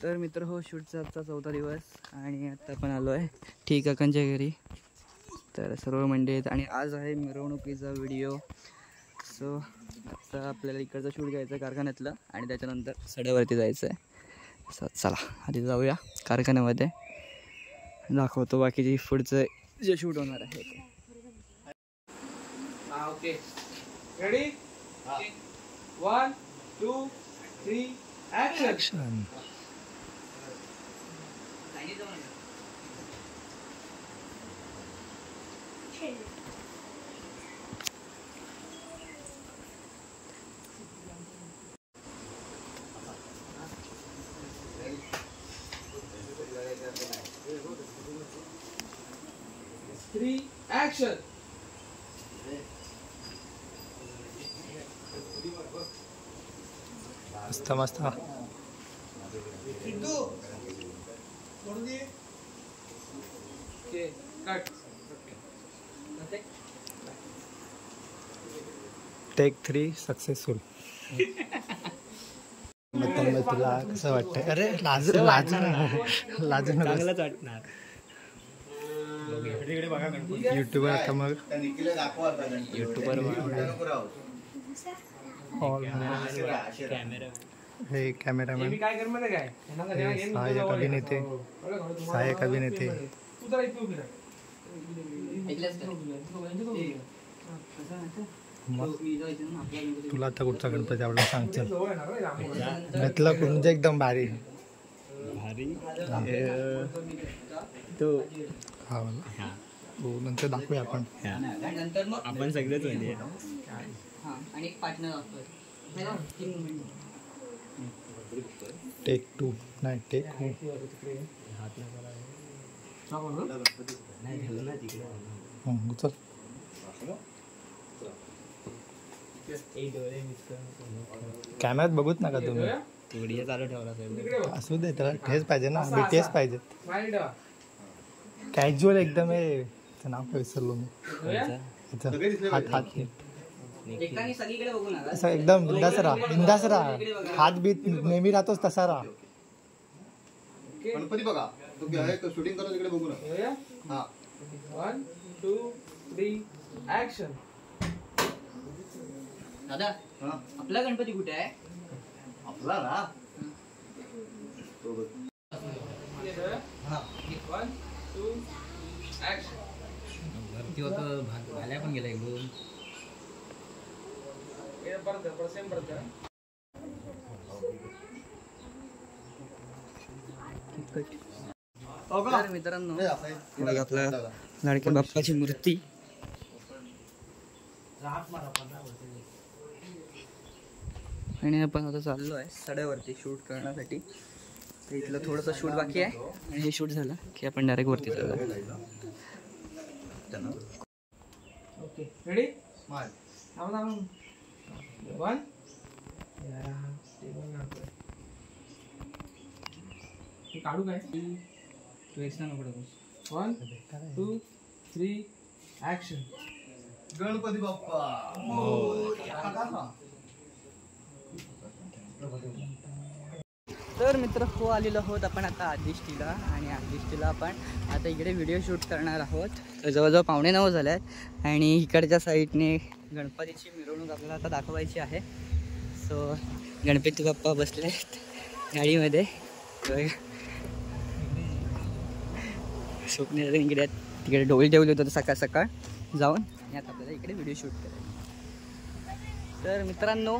तर मित्र हो, शूटचा आजचा 4था दिवस आणि आता आपण आलो आहे ठीक काकांच्या घरी. तर सर्व मंडळी आहेत आणि आज आहे मिरवणुकीचा व्हिडिओ. सो आता आपल्याला इकडचं शूट घ्यायचं आहे कारखान्यातलं आणि त्याच्यानंतर सड्यावरती जायचं आहे. सो चला आधी जाऊया कारखान्यामध्ये, दाखवतो बाकीची पुढचं जे शूट होणार आहे ते. Okay ready, 1 2 3 action. 3 ॲक्शन. मस्त मस्त. Okay cut. Take 3 successful. मग तुला कसं वाटतंय? अरे लाजू चांगलंच वाटणार. युट्यूबर आता मग युट्यूबर हे कॅमेरामॅन, सहाय्यक अभिनेते. तुला आता कुठचा गणपती आवडला सांगतो. त्यातला म्हणजे एकदम भारी तो. हा हो, नंतर दाखवूया आपण. नंतर मग आपण सगळेच म्हणजे आणि एक पार्टनर दाखवूया. टेक 2 नाही टेक 1. चल कॅमेऱ्यात बघूच नका तुम्ही. व्हिडिओ चालू ठेवला असू दे, त्याला ठेच पाहिजे ना, बीटीएस पाहिजे. कॅज्युअल एकदम आहे. नाव काय विसरलो मी. हात असं एकदम बिंदास राहा. हात बीत नेहमी राहतोच तसा राहा. गणपती बघा शूटिंग करत इकडे बघू ना. 1 2 3 ॲक्शन. दादा आपला गणपती कुठे आहे? आपला ना 1 2 ॲक्शन. भाल्या पण गेला एकदम. मित्रांनो आपल्या लाडक्या बाप्पाची मूर्ती. आणि आपण आता चाललो आहे सड्यावरती शूट करण्यासाठी. तर इथलं थोडंसं शूट बाकी आहे आणि हे शूट झालं की आपण डायरेक्ट वरती चाललो. Okay ready. 1 काढू काय तू एक्स्ट्रा नको टाकूस. 1 2 3 ॲक्शन. गणपती बाप्पा. तर मित्र हो, आलेलो आहोत आपण आता आदिष्टीला. आणि आदिष्टीला आपण आता इकडे व्हिडिओ शूट करणार आहोत. तर जवळजवळ 8:45 झाले आहेत आणि इकडच्या साईडने गणपतीची मिरवणूक आपल्याला आता दाखवायची आहे. सो गणपती बाप्पा बसले आहेत गाडीमध्ये. स्वप्न इकडे तिकडे डोळे ठेवले होते सकाळ सकाळ जाऊन आणि आता आपल्याला इकडे व्हिडिओ शूट करायचं. तर मित्रांनो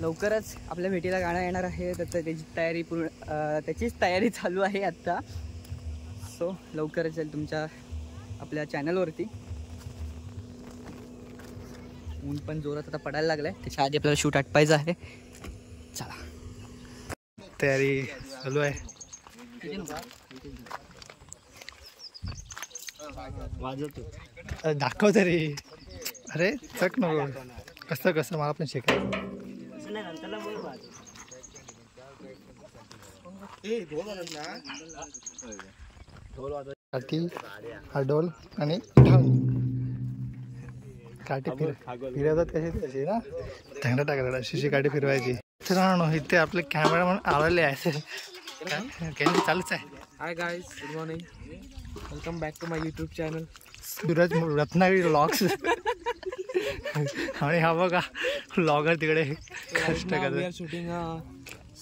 लवकरच आपल्या भेटीला गाणं येणार आहे. तर त्याची तयारी त्याचीच तयारी चालू आहे आत्ता. सो लवकरच येईल तुमच्या आपल्या चॅनलवरती. ऊन पण जोरात आता पडायला लागलं आहे, त्याच्या आधी आपल्याला शूट आटपायचं आहे. चला तयारी चालू आहे. दाखव तरी. अरे चक नको. कसं मला पण शिकायचं. हा ढोल आणि काठी फिरवतात कशी तशी ना. चांगला टाकायला शिशी काठी फिरवायची. मित्रांनो इथे आपले कॅमेरामॅन आलेले आहेत. चालूच आहे. Hi guys, good morning, welcome back to my YouTube channel Suraj Ratnagiri vlogs. आणि हा बघा व्लॉगर तिकडे कष्ट करत. शूटिंग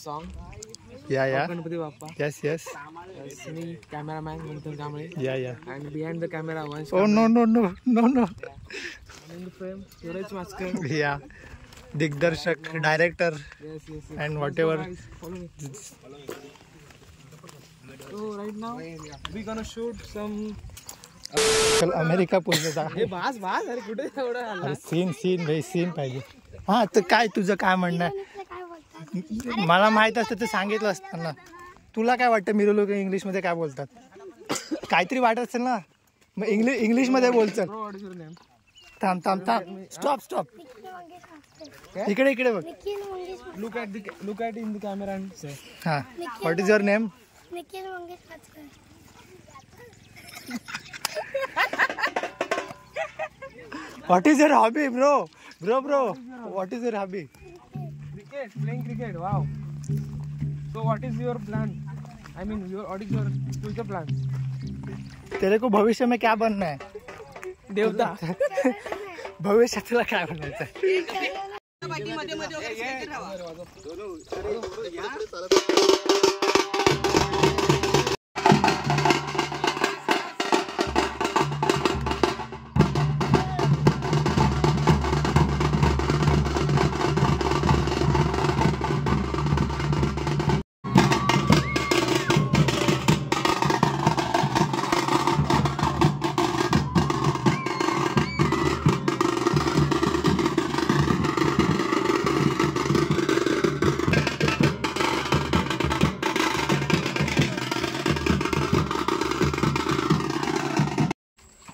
सॉन्ग या गणपती बाप्पा. Yes yes. मी कॅमेरामॅन मंथन कांबळे. या and behind the camera Vansh. Oh no no no no no. In the frame Suraj Maskar. या दिग्दर्शक, director and whatever. So right now we gonna shoot some. चल अमेरिका पुढचा. हे बास अरे कुठे एवढं आला. सीन भाई सीन पाहिजे. हा तर काय तुझं काय म्हणणं आहे? मला माहित असतं ते सांगितलं असतं ना. तुला काय वाटतं मिरवणूक इंग्लिशमध्ये काय बोलतात? काहीतरी वाटत असेल ना, मग इंग्लिशमध्ये बोलचं. थांब स्टॉप. इकडे बघ. Look at in the camera and say. हा, what is your name? What is your hobby, bro? What is your hobby? Playing cricket. Wow. So what is your plan? I mean, what is your future plan? तेरे को भविष्य में क्या बनना है? देवता. भविष्यात तुला काय बनायचं?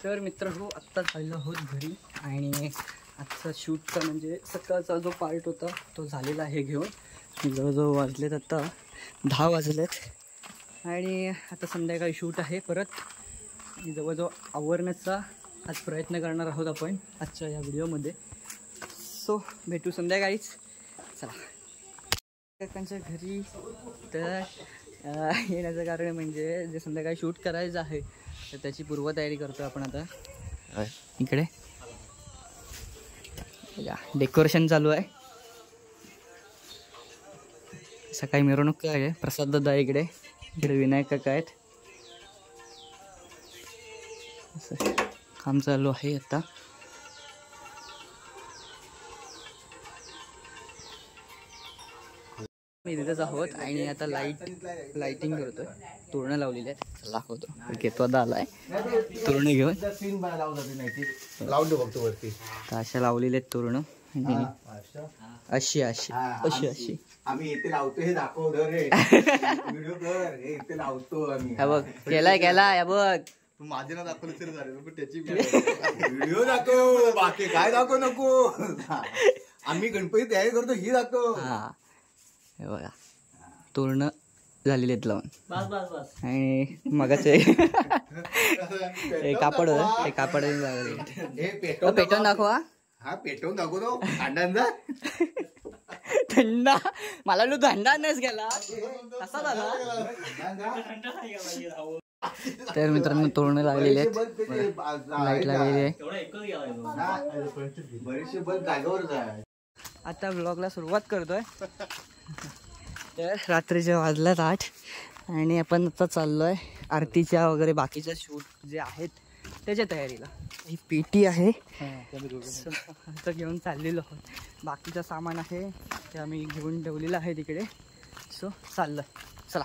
तर मित्रांनो आत्ताच आलेलो आहोत घरी आणि आजचा शूटचा म्हणजे सकाळचा जो पार्ट होता तो झालेला आहे घेऊन. जवळजवळ वाजलेत आता 10 वाजलेत आणि आता संध्याकाळी शूट आहे परत. जवळजवळ आवरण्याचा आज प्रयत्न करणार आहोत आपण आजच्या या व्हिडिओमध्ये. सो भेटू संध्याकाळीच. चला काकांच्या घरी. तर येण्याचं कारण म्हणजे जे संध्याकाळी शूट करायचं आहे तर त्याची पूर्वतयारी करतो आपण आता. इकडे डेकोरेशन चालू आहे. सकाळी मिरवणूक आहे. प्रसाद दादा इकडे विनायक काका आहेत. असं काम चालू आहे आता. मी तिथेच आहोत आणि आता लाइटिंग करतोय. तोरणं लावलेली आहेत. दाखवतो. घेतो आता आलाय तोरणं घेऊन. अशा लावलेले आहेत तोरणं. अशी आम्ही इथे लावतो हे दाखव व्हिडिओ कर. हे इथे लावतो आम्ही. बघ केलाय बघ. तू माझे ना दाखवलं तरी झालं पण त्याची व्हिडिओ दाखव. बाकी काय दाखव नको. आम्ही गणपती तयारी करतो ही दाखव. हा हे बघा तोरणं झालेले आहेत लावून. आणि मगाचे कापड होतं. कापड पेटवून दाखवा. हा पेटवून दाखवतो. थंडांदा थंडा मला लो थंडाच गेला कसा झाला. तर मित्रांनो तोरणं लागलेले आहेत. लाईट लागलेली आहे. बरेचसे बल्ब जागेवरच आहे. आता व्लॉगला सुरुवात करतोय. तर रात्रीच्या वाजल्यात 8 आणि आपण आता चाललोय आरतीच्या वगैरे बाकीच्या शूट जे आहेत त्याच्या तयारीला. ही पेटी आहे आता घेऊन चाललेलो आहोत. बाकीचं सामान आहे ते आम्ही घेऊन ठेवलेलं आहे तिकडे. सो चाललं. चला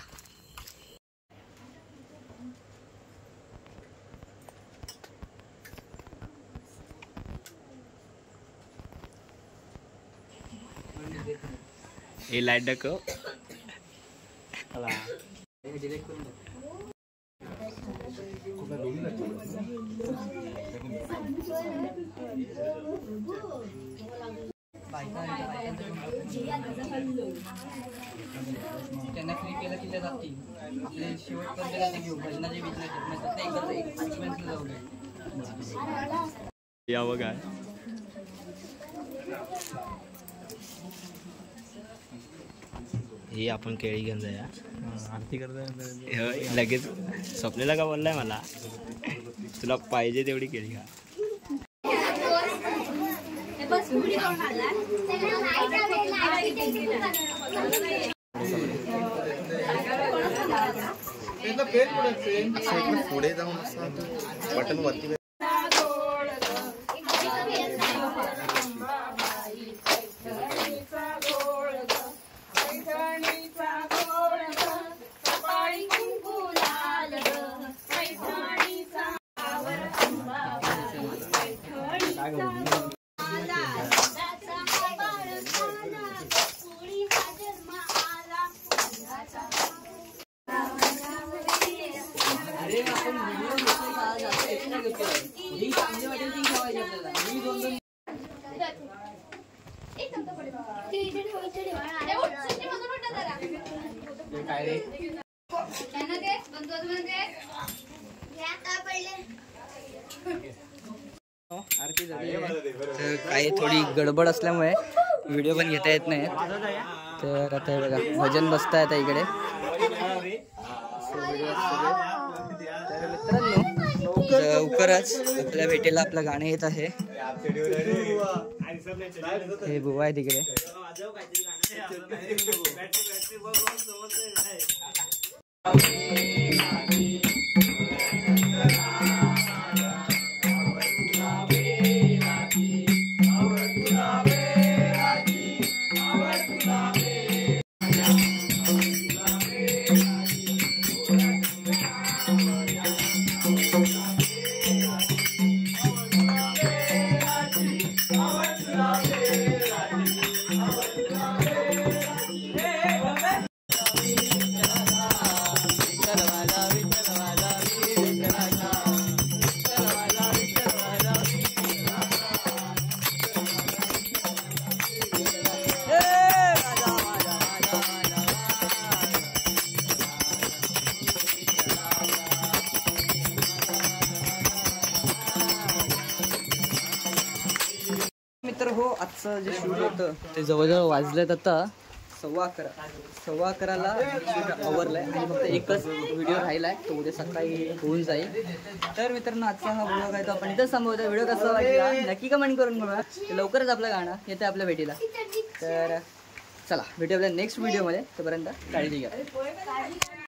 हे लाईट दाखव. त्यांना फ्री केलं की त्या जातील. आपले शेवटपर्यंत घेऊ भजनाचे बिजनेस जाऊ दे. या बघा हे आपण केळी घेऊन जाऊया. आरती करता लगेच स्वप्नेला का बोललाय मला तुला पाहिजे तेवढी केळी खा. पुढे जाऊन बटन वरती आरती झाली तर काही थोडी गडबड असल्यामुळे व्हिडिओ पण घेता येत नाही. तर आता बघा भजन बसताय आता इकडे. तर मित्रांनो लवकरच आपल्या भेटीला आपलं गाणं येत आहे. हे बुवा आहे तिकडे. मित्र हो, आजचं जे शूट होतं ते जवळजवळ वाजलेत आता 11:15ला शूट आवरलाय आणि फक्त एकच व्हिडिओ राहिलाय तो उद्या सकाळी होऊन जाईल. तर मित्रांनो आजचा हा व्हिडिओ काय तो आपण इथंच थांबवतो. व्हिडिओ कसा वाटला नक्की कमेंट करून बघा. लवकरच आपलं गाणं येतं आपल्या भेटीला. तर चला भेटू आपल्या नेक्स्ट व्हिडिओमध्ये. तोपर्यंत काळजी घ्या.